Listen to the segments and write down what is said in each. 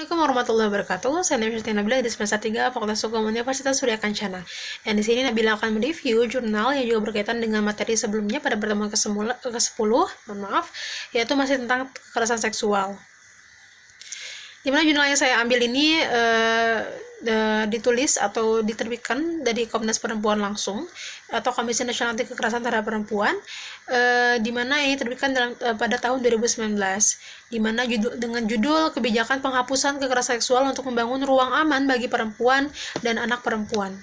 Assalamualaikum warahmatullahi wabarakatuh. Saya Nabila Nabila di semester 3 Fakultas Hukum Universitas Surya Kencana. Dan di sini Nabila akan mereview jurnal yang juga berkaitan dengan materi sebelumnya pada pertemuan ke-10, yaitu masih tentang kekerasan seksual. Dimana jurnal yang saya ambil ini ditulis atau diterbitkan dari Komnas Perempuan langsung atau Komisi Nasional Anti Kekerasan Terhadap Perempuan, di mana ini diterbitkan pada tahun 2019, di mana dengan judul Kebijakan Penghapusan Kekerasan Seksual untuk Membangun Ruang Aman bagi Perempuan dan Anak Perempuan.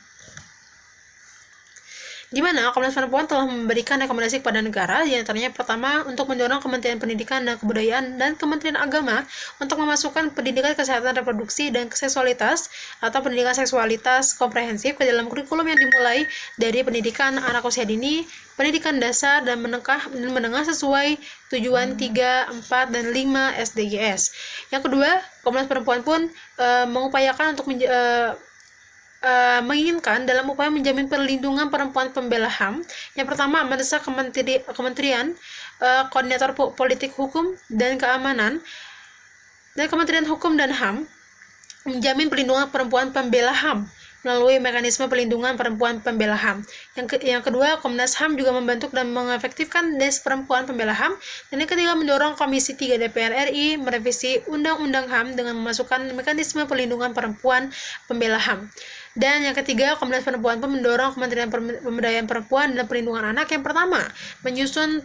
Di mana Komnas Perempuan telah memberikan rekomendasi kepada negara, di antaranya pertama untuk mendorong Kementerian Pendidikan dan Kebudayaan dan Kementerian Agama untuk memasukkan pendidikan kesehatan reproduksi dan seksualitas atau pendidikan seksualitas komprehensif ke dalam kurikulum yang dimulai dari pendidikan anak usia dini, pendidikan dasar dan menengah sesuai tujuan 3, 4, dan 5 SDGs. Yang kedua, Komnas Perempuan pun mengupayakan untuk menginginkan dalam upaya menjamin perlindungan perempuan pembela HAM. Yang pertama, mendesak Kementerian Koordinator Politik Hukum dan Keamanan dan Kementerian Hukum dan HAM menjamin perlindungan perempuan pembela HAM melalui mekanisme perlindungan perempuan pembela HAM. Yang kedua, Komnas HAM juga membentuk dan mengefektifkan Des Perempuan Pembela HAM. Dan yang ketiga, mendorong Komisi 3 DPR RI merevisi Undang-Undang HAM dengan memasukkan mekanisme perlindungan perempuan pembela HAM. Dan yang ketiga, Komnas Perempuan pun mendorong Kementerian Pemberdayaan Perempuan dan Perlindungan Anak yang pertama menyusun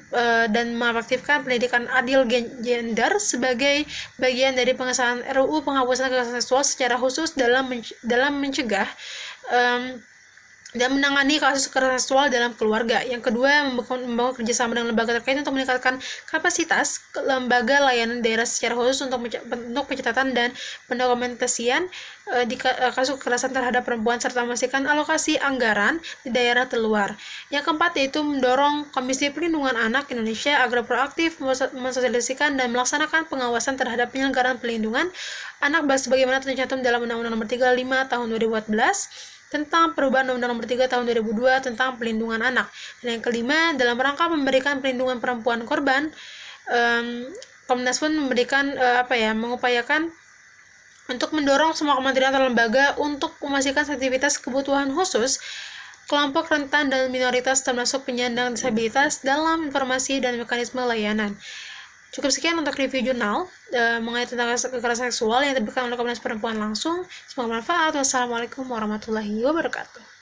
dan mengaktifkan pendidikan adil gender sebagai bagian dari pengesahan RUU Penghapusan Kekerasan Seksual secara khusus dalam mencegah dan menangani kasus kekerasan seksual dalam keluarga. Yang kedua, membangun kerjasama dengan lembaga terkait untuk meningkatkan kapasitas lembaga layanan daerah secara khusus untuk pencatatan dan pendokumentasian di kasus kekerasan terhadap perempuan serta memastikan alokasi anggaran di daerah terluar. Yang keempat, yaitu mendorong Komisi Perlindungan Anak Indonesia agar proaktif mensosialisasikan dan melaksanakan pengawasan terhadap penyelenggaraan perlindungan anak sebagaimana tercantum dalam Undang-Undang Nomor 35 Tahun 2014 tentang perubahan Undang-Undang Nomor 3 Tahun 2002 tentang Pelindungan Anak. Dan yang kelima, dalam rangka memberikan perlindungan perempuan korban, Komnas pun memberikan mengupayakan untuk mendorong semua kementerian atau lembaga untuk memastikan aktivitas kebutuhan khusus kelompok rentan dan minoritas termasuk penyandang disabilitas dalam informasi dan mekanisme layanan. Cukup sekian untuk review jurnal mengenai tentang kekerasan seksual yang diterbitkan oleh Komnas Perempuan langsung. Semoga bermanfaat. Wassalamualaikum warahmatullahi wabarakatuh.